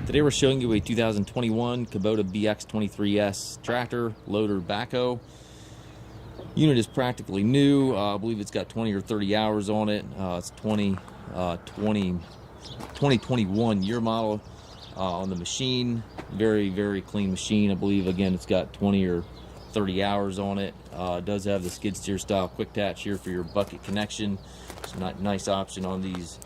Today we're showing you a 2021 Kubota BX23S tractor, loader, backhoe. Unit is practically new. I believe it's got 20 or 30 hours on it. It's 2021 year model on the machine. Very, very clean machine. I believe, again, it's got 20 or 30 hours on it. It does have the skid steer style quick attach here for your bucket connection. It's a nice option on these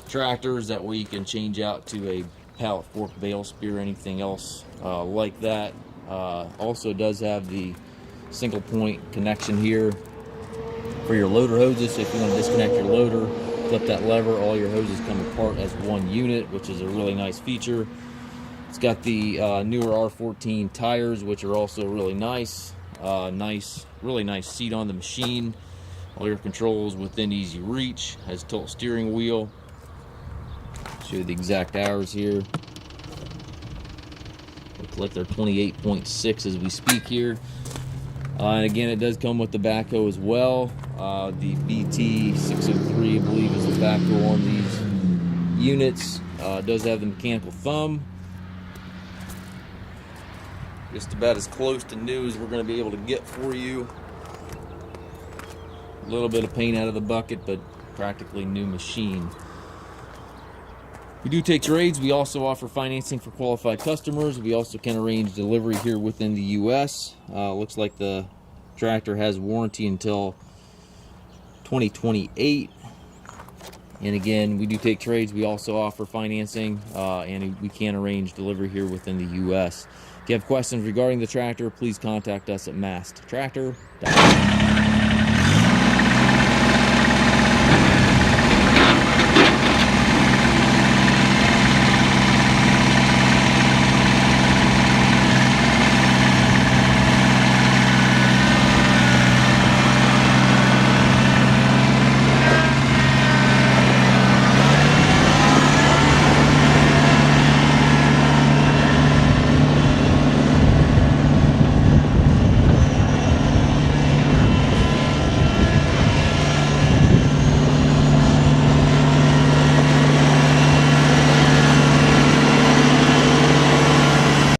tractors. That way you can change out to a pallet fork, bale spear, anything else like that. Also does have the single point connection here for your loader hoses. So if you want to disconnect your loader, flip that lever, all your hoses come apart as one unit, which is a really nice feature. It's got the newer R14 tires, which are also really nice. Really nice seat on the machine. All your controls within easy reach. Has tilt steering wheel. Show you the exact hours here. Looks like they're 28.6 as we speak here. And again, it does come with the backhoe as well. The BT603, I believe, is the backhoe on these units. It does have the mechanical thumb. Just about as close to new as we're going to be able to get for you. A little bit of paint out of the bucket, but practically new machine. We do take trades. We also offer financing for qualified customers. We also can arrange delivery here within the U.S. Looks like the tractor has warranty until 2028. And again, we do take trades. We also offer financing, and we can arrange delivery here within the U.S. If you have questions regarding the tractor, please contact us at Mast. Tractor.com.